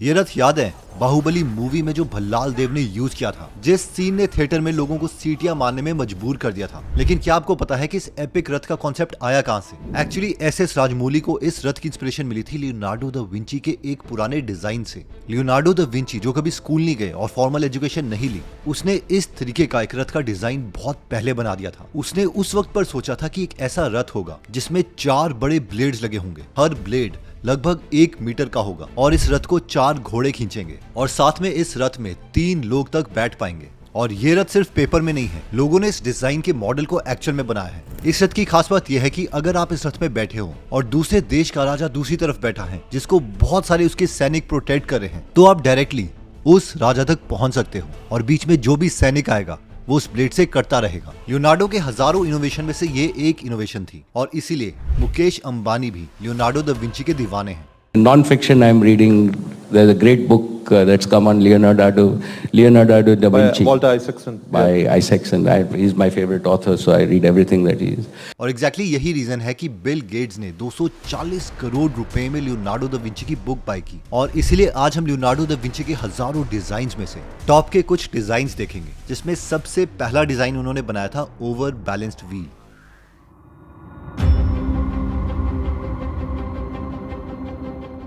ये रथ याद है बाहुबली मूवी में जो भल्लाल देव ने यूज किया था, जिस सीन ने थिएटर में लोगों को सीटियां मारने में मजबूर कर दिया था। लेकिन क्या आपको पता है कि इस एपिक रथ का कॉन्सेप्ट आया कहां से? एक्चुअली एस राजमौली को इस रथ की इंस्पिरेशन मिली थी लियोनार्डो दा विंची के एक पुराने डिजाइन से। लियोनार्डो दा विंची जो कभी स्कूल नहीं गए और फॉर्मल एजुकेशन नहीं ली, उसने इस तरीके का एक रथ का डिजाइन बहुत पहले बना दिया था। उसने उस वक्त पर सोचा था कि एक ऐसा रथ होगा जिसमें 4 बड़े ब्लेड्स लगे होंगे, हर ब्लेड लगभग 1 मीटर का होगा और इस रथ को 4 घोड़े खींचेंगे और साथ में इस रथ में 3 लोग तक बैठ पाएंगे। और ये रथ सिर्फ पेपर में नहीं है, लोगों ने इस डिजाइन के मॉडल को एक्चुअल में बनाया है। इस रथ की खास बात यह है कि अगर आप इस रथ में बैठे हो और दूसरे देश का राजा दूसरी तरफ बैठा है जिसको बहुत सारे उसके सैनिक प्रोटेक्ट कर रहे हैं, तो आप डायरेक्टली उस राजा तक पहुंच सकते हो और बीच में जो भी सैनिक आएगा वो उस ब्लेड से कटता रहेगा। लियोनार्डो के हजारों इनोवेशन में से ये एक इनोवेशन थी और इसीलिए मुकेश अंबानी भी लियोनार्डो दा विंची के दीवाने हैं। Non-fiction I'm reading, there's a great book that's come on Leonardo da Vinci. By Walter Isaacson. By Isaacson. He's my favorite author, so I read everything that he is. और exactly यही reason है कि Bill Gates ने 240 करोड़ रुपए में Leonardo da Vinci की book by की और इसीलिए आज हम लियोनार्डो दा विंची के हजारों डिजाइन्स में से टॉप के कुछ डिजाइन्स देखेंगे, जिसमें सबसे पहला डिजाइन उन्होंने बनाया था ओवर बैलेंस्ड व्हील।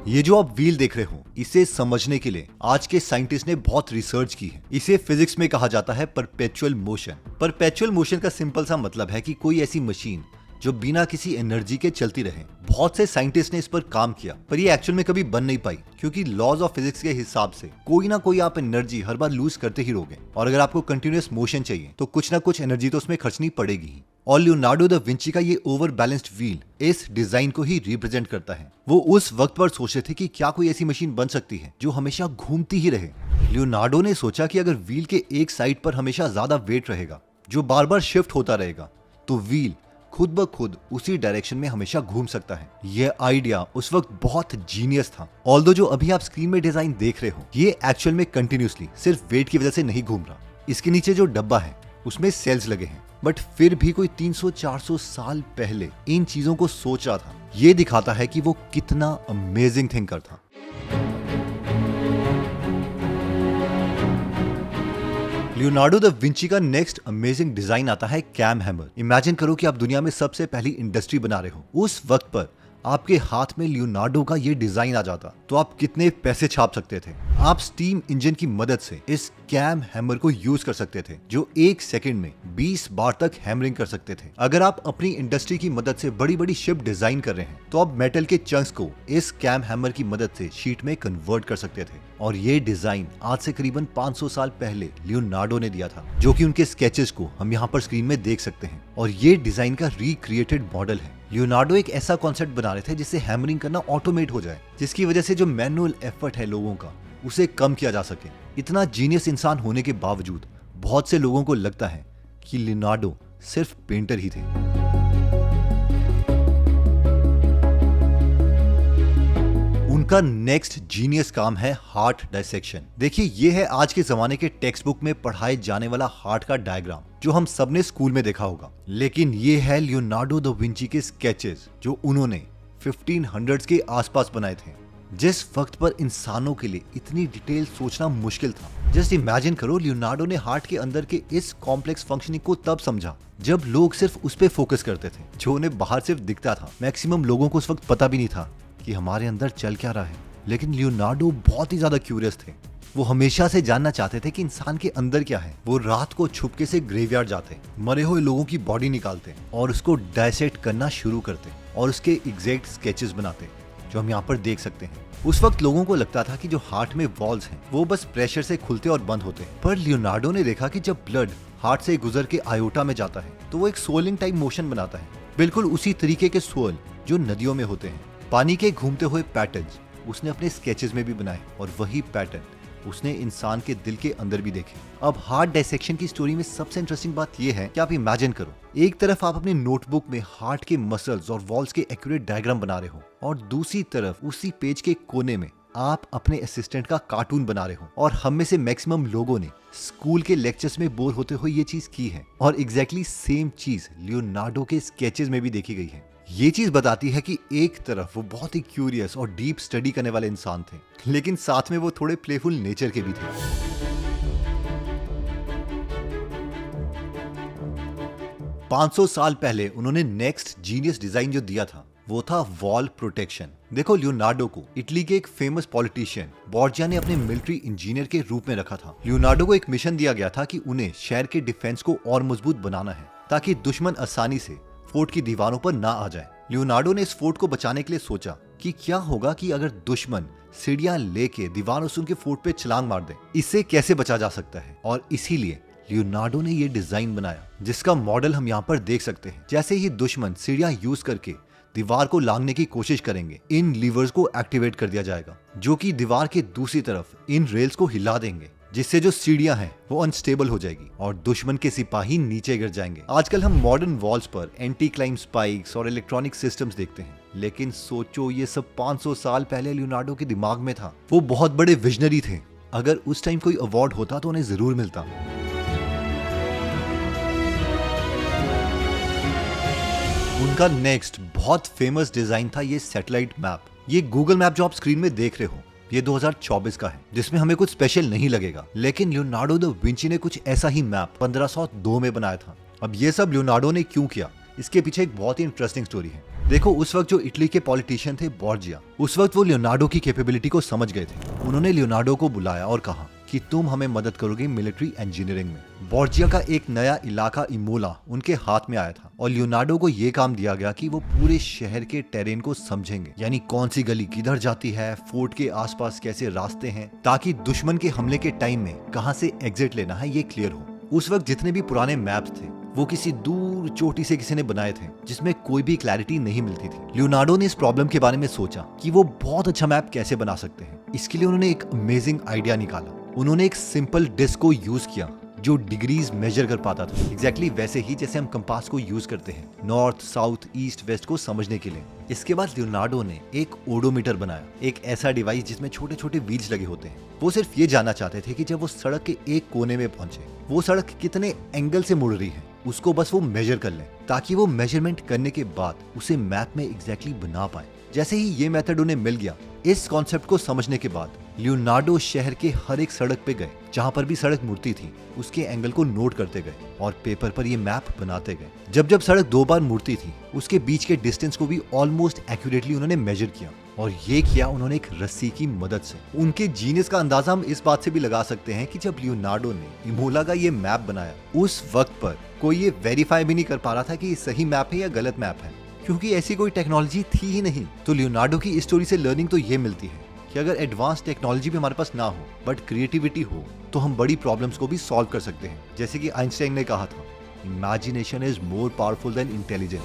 ये जो आप व्हील देख रहे हो, इसे समझने के लिए आज के साइंटिस्ट ने बहुत रिसर्च की है। इसे फिजिक्स में कहा जाता है परपेचुअल मोशन। परपेचुअल मोशन का सिंपल सा मतलब है कि कोई ऐसी मशीन जो बिना किसी एनर्जी के चलती रहे। बहुत से साइंटिस्ट ने इस पर काम किया, पर ये एक्चुअल में कभी बन नहीं पाई, क्योंकि लॉज ऑफ फिजिक्स के हिसाब से कोई ना कोई आप एनर्जी हर बार लूज करते ही रहोगे और अगर आपको कंटिन्यूअस मोशन चाहिए तो कुछ ना कुछ एनर्जी तो उसमें खर्चनी पड़ेगी ही। और लियोनार्डो दा विंची का ये ओवर बैलेंस्ड व्हील इस डिजाइन को ही रिप्रेजेंट करता है। वो उस वक्त पर सोच रहे थे कि क्या कोई ऐसी मशीन बन सकती है जो हमेशा घूमती ही रहे। लियोनार्डो ने सोचा कि अगर व्हील के एक साइड पर हमेशा ज्यादा वेट रहेगा जो बार बार शिफ्ट होता रहेगा, तो व्हील खुद ब खुद उसी डायरेक्शन में हमेशा घूम सकता है। यह आइडिया उस वक्त बहुत जीनियस था। ऑल्दो जो अभी आप स्क्रीन में डिजाइन देख रहे हो, ये एक्चुअल में कंटिन्यूसली सिर्फ वेट की वजह से नहीं घूम रहा। इसके नीचे जो डब्बा है उसमें सेल्स लगे हैं, बट फिर भी कोई 300-400 साल पहले इन चीजों को सोच रहा था। ये दिखाता है कि वो कितना अमेजिंग थिंकर था। लियोनार्डो दा विंची का नेक्स्ट अमेजिंग डिजाइन आता है कैम हैमर। इमेजिन करो कि आप दुनिया में सबसे पहली इंडस्ट्री बना रहे हो। उस वक्त पर आपके हाथ में लियोनार्डो का ये डिजाइन आ जाता तो आप कितने पैसे छाप सकते थे। आप स्टीम इंजन की मदद से इस कैम हैमर को यूज कर सकते थे जो 1 सेकंड में 20 बार तक हैमरिंग कर सकते थे। अगर आप अपनी इंडस्ट्री की मदद से बड़ी बड़ी शिप डिजाइन कर रहे हैं तो आप मेटल के चंक्स को इस कैम हैमर की मदद से शीट में कन्वर्ट कर सकते थे। और ये डिजाइन आज से करीबन 500 साल पहले लियोनार्डो ने दिया था, जो कि उनके स्केचेस को हम यहाँ पर स्क्रीन में देख सकते हैं। और ये डिजाइन का रिक्रिएटेड मॉडल है। लियोनार्डो एक ऐसा कॉन्सेप्ट बना रहे थे जिससे हैमरिंग करना ऑटोमेट हो जाए, जिसकी वजह से जो मैनुअल एफर्ट है लोगों का उसे कम किया जा सके। इतना जीनियस इंसान होने के बावजूद बहुत से लोगों को लगता है कि लियोनार्डो सिर्फ पेंटर ही थे। उनका नेक्स्ट जीनियस काम है हार्ट डायसेक्शन। देखिए, ये है आज के जमाने के टेक्स्ट बुक में पढ़ाए जाने वाला हार्ट का डायग्राम जो हम सबने स्कूल में देखा होगा। लेकिन ये है लियोनार्डो दा विंची के स्केचेस जो उन्होंने 1500s के आसपास बनाए थे, जिस वक्त पर इंसानों के लिए इतनी डिटेल सोचना मुश्किल था। जस्ट इमेजिन करो, लियोनार्डो ने हार्ट के अंदर के इस कॉम्प्लेक्स फंक्शनिंग को तब समझा जब लोग सिर्फ उस पे फोकस करते थे, जो उन्हें बाहर सिर्फ दिखता था। मैक्सिमम लोगों को उस वक्त पता भी नहीं था कि हमारे अंदर चल क्या रहा है। लेकिन लियोनार्डो बहुत ही ज्यादा क्यूरियस थे। वो हमेशा से जानना चाहते थे कि इंसान के अंदर क्या है। वो रात को छुपके से ग्रेवयार्ड जाते, मरे हुए लोगों की बॉडी निकालते और उसको डायसेक्ट करना शुरू करते और उसके एग्जैक्ट स्केचेस बनाते, जो हम यहाँ पर देख सकते हैं। उस वक्त लोगों को लगता था कि जो हार्ट में वॉल्स हैं वो बस प्रेशर से खुलते और बंद होते हैं, पर लियोनार्डो ने देखा कि जब ब्लड हार्ट से गुजर के आयोटा में जाता है तो वो एक सोलिंग टाइप मोशन बनाता है, बिल्कुल उसी तरीके के सोल जो नदियों में होते हैं। पानी के घूमते हुए पैटर्न्स उसने अपने स्केचेस में भी बनाए और वही पैटर्न उसने इंसान के दिल के अंदर भी देखे। अब हार्ट डायसेक्शन की स्टोरी में सबसे इंटरेस्टिंग बात यह है कि आप इमेजिन करो, एक तरफ आप अपने नोटबुक में हार्ट के मसल्स और वॉल्स के एक्यूरेट डायग्राम बना रहे हो और दूसरी तरफ उसी पेज के कोने में आप अपने असिस्टेंट का कार्टून बना रहे हो। और हम में से मैक्सिमम लोगों ने स्कूल के लेक्चर्स में बोर होते हुए ये चीज की है और एग्जैक्टली सेम चीज लियोनार्डो के स्केचेस में भी देखी गई है। ये चीज बताती है कि एक तरफ वो बहुत ही क्यूरियस और डीप स्टडी करने वाले इंसान थे, लेकिन साथ में वो थोड़े प्लेफुल नेचर के भी थे। 500 साल पहले उन्होंने नेक्स्ट जीनियस डिजाइन जो दिया था वो था वॉल प्रोटेक्शन। देखो, लियोनार्डो को इटली के एक फेमस पॉलिटिशियन बोर्जिया ने अपने मिलिट्री इंजीनियर के रूप में रखा था। लियोनार्डो को एक मिशन दिया गया था कि उन्हें शहर के डिफेंस को और मजबूत बनाना है ताकि दुश्मन आसानी से फोर्ट की दीवारों पर ना आ जाए। लियोनार्डो ने इस फोर्ट को बचाने के लिए सोचा कि क्या होगा कि अगर दुश्मन सीढ़ियां लेके दीवारों से उनके फोर्ट पे छलांग मार दे, इससे कैसे बचा जा सकता है। और इसीलिए लियोनार्डो ने ये डिजाइन बनाया जिसका मॉडल हम यहाँ पर देख सकते हैं। जैसे ही दुश्मन सीढ़ियां यूज करके दीवार को लांघने की कोशिश करेंगे, इन लीवर्स को एक्टिवेट कर दिया जाएगा जो कि दीवार के दूसरी तरफ इन रेल्स को हिला देंगे, जिससे जो सीढ़ियां हैं वो अनस्टेबल हो जाएगी और दुश्मन के सिपाही नीचे गिर जाएंगे। आजकल हम मॉडर्न वॉल्स पर एंटी क्लाइम स्पाइक्स और इलेक्ट्रॉनिक सिस्टम्स देखते हैं, लेकिन सोचो ये सब 500 साल पहले लियोनार्डो के दिमाग में था। वो बहुत बड़े विजनरी थे। अगर उस टाइम कोई अवार्ड होता तो उन्हें जरूर मिलता। उनका नेक्स्ट बहुत फेमस डिजाइन था ये सैटेलाइट मैप। ये गूगल मैप जो आप स्क्रीन में देख रहे हो ये 2024 का है, जिसमें हमें कुछ स्पेशल नहीं लगेगा, लेकिन लियोनार्डो दा विंची ने कुछ ऐसा ही मैप 1502 में बनाया था। अब ये सब लियोनार्डो ने क्यों किया, इसके पीछे एक बहुत ही इंटरेस्टिंग स्टोरी है। देखो, उस वक्त जो इटली के पॉलिटिशियन थे बोर्जिया, उस वक्त वो लियोनार्डो की कैपेबिलिटी को समझ गए थे। उन्होंने लियोनार्डो को बुलाया और कहा कि तुम हमें मदद करोगे मिलिट्री इंजीनियरिंग में। बोर्जिया का एक नया इलाका इमोला उनके हाथ में आया था और लियोनार्डो को यह काम दिया गया कि वो पूरे शहर के टेरेन को समझेंगे, यानी कौन सी गली किधर जाती है, फोर्ट के आसपास कैसे रास्ते हैं, ताकि दुश्मन के हमले के टाइम में कहां से एग्जिट लेना है ये क्लियर हो। उस वक्त जितने भी पुराने मैप्स थे वो किसी दूर चोटी से किसी ने बनाए थे जिसमें कोई भी क्लैरिटी नहीं मिलती थी। लियोनार्डो ने इस प्रॉब्लम के बारे में सोचा कि वो बहुत अच्छा मैप कैसे बना सकते हैं। इसके लिए उन्होंने एक अमेजिंग आइडिया निकाला। उन्होंने एक सिंपल डिस्क को यूज किया जो डिग्रीज मेजर कर पाता था, एग्जैक्टली वैसे ही जैसे हम कंपास को यूज करते हैं नॉर्थ, साउथ, ईस्ट, वेस्ट को समझने के लिए। इसके बाद लियोनार्डो ने एक ओडोमीटर बनाया, एक ऐसा डिवाइस जिसमें छोटे छोटे व्हील्स लगे होते हैं। वो सिर्फ ये जानना चाहते थे कि जब वो सड़क के एक कोने में पहुंचे, वो सड़क कितने एंगल से मुड़ रही है, उसको बस वो मेजर कर लें, ताकि वो मेजरमेंट करने के बाद उसे मैप में एग्जैक्टली बना पाए। जैसे ही ये मेथड उन्हें मिल गया, इस कॉन्सेप्ट को समझने के बाद लियोनार्डो शहर के हर एक सड़क पे गए, जहां पर भी सड़क मुड़ती थी उसके एंगल को नोट करते गए और पेपर पर ये मैप बनाते गए। जब जब सड़क 2 बार मुड़ती थी उसके बीच के डिस्टेंस को भी ऑलमोस्ट एक्यूरेटली उन्होंने मेजर किया, और ये किया उन्होंने एक रस्सी की मदद से। उनके जीनियस का अंदाजा हम इस बात से भी लगा सकते हैं कि जब लियोनार्डो ने इमोला का ये मैप बनाया, उस वक्त पर कोई ये वेरीफाई भी नहीं कर पा रहा था कि ये सही मैप है या गलत मैप है, क्योंकि ऐसी कोई टेक्नोलॉजी थी ही नहीं। तो लियोनार्डो की स्टोरी से लर्निंग तो ये मिलती है कि अगर एडवांस टेक्नोलॉजी भी हमारे पास ना हो बट क्रिएटिविटी हो तो हम बड़ी प्रॉब्लम्स को भी सॉल्व कर सकते हैं। जैसे कि आइंस्टाइन ने कहा था, imagination is more powerful than intelligence.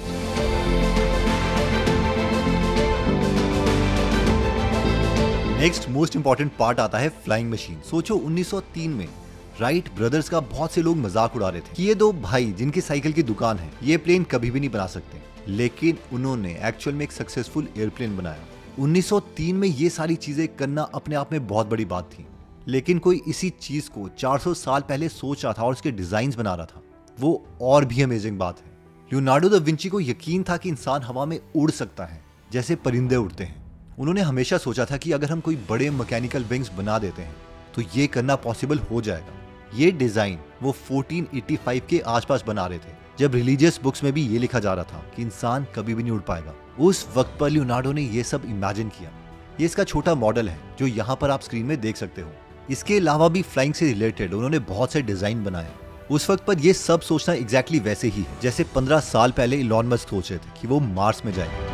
Next most important part आता है फ्लाइंग मशीन। सोचो 1903 में राइट ब्रदर्स का बहुत से लोग मजाक उड़ा रहे थे कि ये 2 भाई जिनकी साइकिल की दुकान है ये प्लेन कभी भी नहीं बना सकते, लेकिन उन्होंने एक्चुअल में एक सक्सेसफुल एयरप्लेन बनाया। 1903 में ये सारी चीजें करना अपने आप में बहुत बड़ी बात थी, लेकिन कोई इसी चीज को 400 साल पहले सोच रहा था और उसके डिजाइन बना रहा था, वो और भी अमेजिंग बात है। लियोनार्डो दा विंची को यकीन था कि इंसान हवा में उड़ सकता है जैसे परिंदे उड़ते हैं। उन्होंने हमेशा सोचा था कि अगर हम कोई बड़े मैकेनिकल विंग्स बना देते हैं तो ये करना पॉसिबल हो जाएगा। ये डिजाइन वो 1485 के आसपास बना रहे थे, जब रिलीजियस बुक्स में भी ये लिखा जा रहा था कि इंसान कभी भी नहीं उड़ पाएगा। उस वक्त पर लियोनार्डो ने ये सब इमेजिन किया। ये इसका छोटा मॉडल है जो यहाँ पर आप स्क्रीन में देख सकते हो। इसके अलावा भी फ्लाइंग से रिलेटेड उन्होंने बहुत से डिजाइन बनाए। उस वक्त पर ये सब सोचना एग्जैक्टली वैसे ही है जैसे 15 साल पहले इलॉन मस्क सोच रहे थे कि वो मार्स में जाएंगे।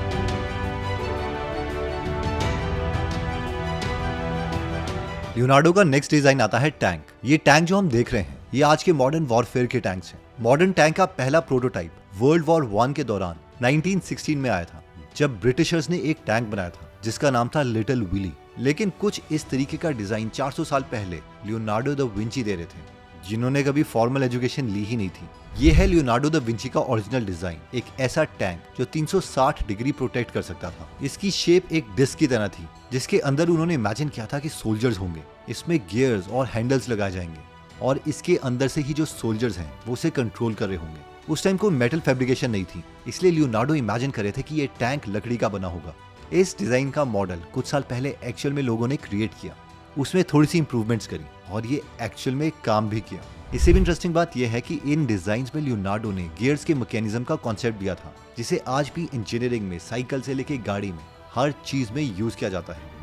लियोनार्डो का नेक्स्ट डिजाइन आता है टैंक। ये टैंक जो हम देख रहे हैं ये आज के मॉडर्न वॉरफेयर के टैंक्स हैं। मॉडर्न टैंक का पहला प्रोटोटाइप वर्ल्ड वॉर 1 के दौरान 1916 में आया था, जब ब्रिटिशर्स ने एक टैंक बनाया था जिसका नाम था लिटिल विली। लेकिन कुछ इस तरीके का डिजाइन 400 साल पहले लियोनार्डो दा विंची दे रहे थे, जिन्होंने कभी फॉर्मल एजुकेशन ली ही नहीं थी। ये है लियोनार्डो दा विंची का ओरिजिनल डिजाइन, एक ऐसा टैंक जो 360 डिग्री प्रोटेक्ट कर सकता था। इसकी शेप एक डिस्क की तरह थी, जिसके अंदर उन्होंने इमेजिन किया था कि सोल्जर्स होंगे। इसमें गियर्स और हैंडल्स लगाए जाएंगे और इसके अंदर से ही जो सोल्जर्स हैं वो उसे कंट्रोल कर रहे होंगे। उस टाइम कोई मेटल फैब्रिकेशन नहीं थी, इसलिए लियोनार्डो इमेजिन कर रहे थे कि ये टैंक लकड़ी का बना होगा। इस डिजाइन का मॉडल कुछ साल पहले एक्चुअल में लोगों ने क्रिएट किया, उसमें थोड़ी सी इंप्रूवमेंट्स करी और ये एक्चुअल में काम भी किया। इससे भी इंटरेस्टिंग बात यह है कि इन डिजाइन्स में लियोनार्डो ने गियर्स के मैकेनिज्म का कॉन्सेप्ट दिया था, जिसे आज भी इंजीनियरिंग में साइकिल से लेके गाड़ी में हर चीज में यूज किया जाता है।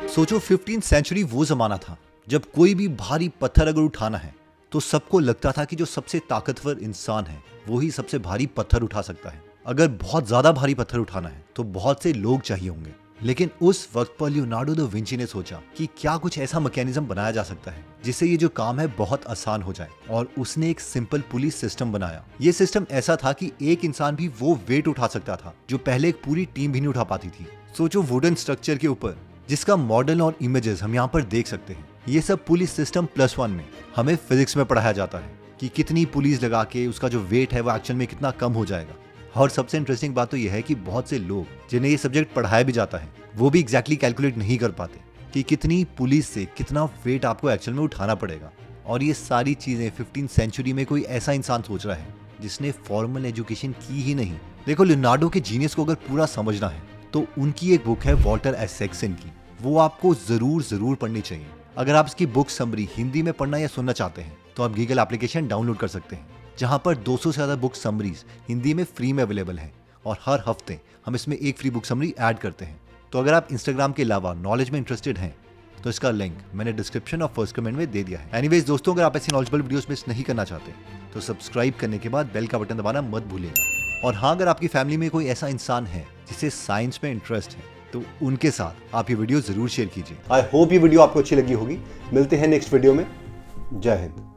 सोचो 15th सेंचुरी वो जमाना था जब कोई भी भारी पत्थर अगर उठाना है तो सबको लगता था कि जो सबसे ताकतवर इंसान है वो ही सबसे भारी पत्थर उठा सकता है। अगर बहुत ज्यादा भारी पत्थर उठाना है तो बहुत से लोग चाहिए होंगे। लेकिन उस वक्त पर लियोनार्डो दा विंची ने सोचा कि क्या कुछ ऐसा मैकेनिज्म बनाया जा सकता है जिससे ये जो काम है बहुत आसान हो जाए, और उसने एक सिंपल पुलिस सिस्टम बनाया। ये सिस्टम ऐसा था कि एक इंसान भी वो वेट उठा सकता था जो पहले एक पूरी टीम भी नहीं उठा पाती थी। सोचो वुडन स्ट्रक्चर के ऊपर जिसका मॉडल और इमेजेस हम यहाँ पर देख सकते हैं। ये सब पुलिस सिस्टम +1 में हमें फिजिक्स में पढ़ाया जाता है कि कितनी पुलिस लगा के उसका जो वेट है वो एक्चुअल में कितना कम हो जाएगा। और सबसे इंटरेस्टिंग बात तो यह है कि बहुत से लोग जिन्हें ये सब्जेक्ट पढ़ाया भी जाता है वो भी एग्जैक्टली कैलकुलेट नहीं कर पाते कि कितनी पुलिस से कितना वेट आपको एक्चुअल में उठाना पड़ेगा। और ये सारी चीजें 15th सेंचुरी में कोई ऐसा इंसान सोच रहा है जिसने फॉर्मल एजुकेशन की ही नहीं। देखो लियोनार्डो के जीनियस को अगर पूरा समझना है तो उनकी एक बुक है वॉल्टर आइजैक्सन की, वो आपको जरूर पढ़नी चाहिए। अगर आप इसकी बुक समरी हिंदी में पढ़ना या सुनना चाहते हैं तो आप गूगल एप्लीकेशन डाउनलोड कर सकते हैं, जहां पर 200 से ज्यादा बुक समरीज हिंदी में फ्री में अवेलेबल है, और हर हफ्ते हम इसमें एक फ्री बुक समरी ऐड करते हैं। तो अगर आप इंस्टाग्राम के अलावा नॉलेज में इंटरेस्टेड हैं तो इसका लिंक मैंने डिस्क्रिप्शन और फर्स्ट कमेंट में दे दिया है। एनीवेज दोस्तों, अगर आप ऐसी नॉलेजेबल वीडियोस मिस नहीं करना चाहते तो सब्सक्राइब करने के बाद बेल का बटन दबाना मत भूलिएगा। और हाँ, अगर आपकी फैमिली में कोई ऐसा इंसान है जिसे साइंस में इंटरेस्ट है तो उनके साथ आप ये वीडियो जरूर शेयर कीजिए। आई होप ये वीडियो आपको अच्छी लगी होगी। मिलते हैं नेक्स्ट वीडियो में। जय हिंद।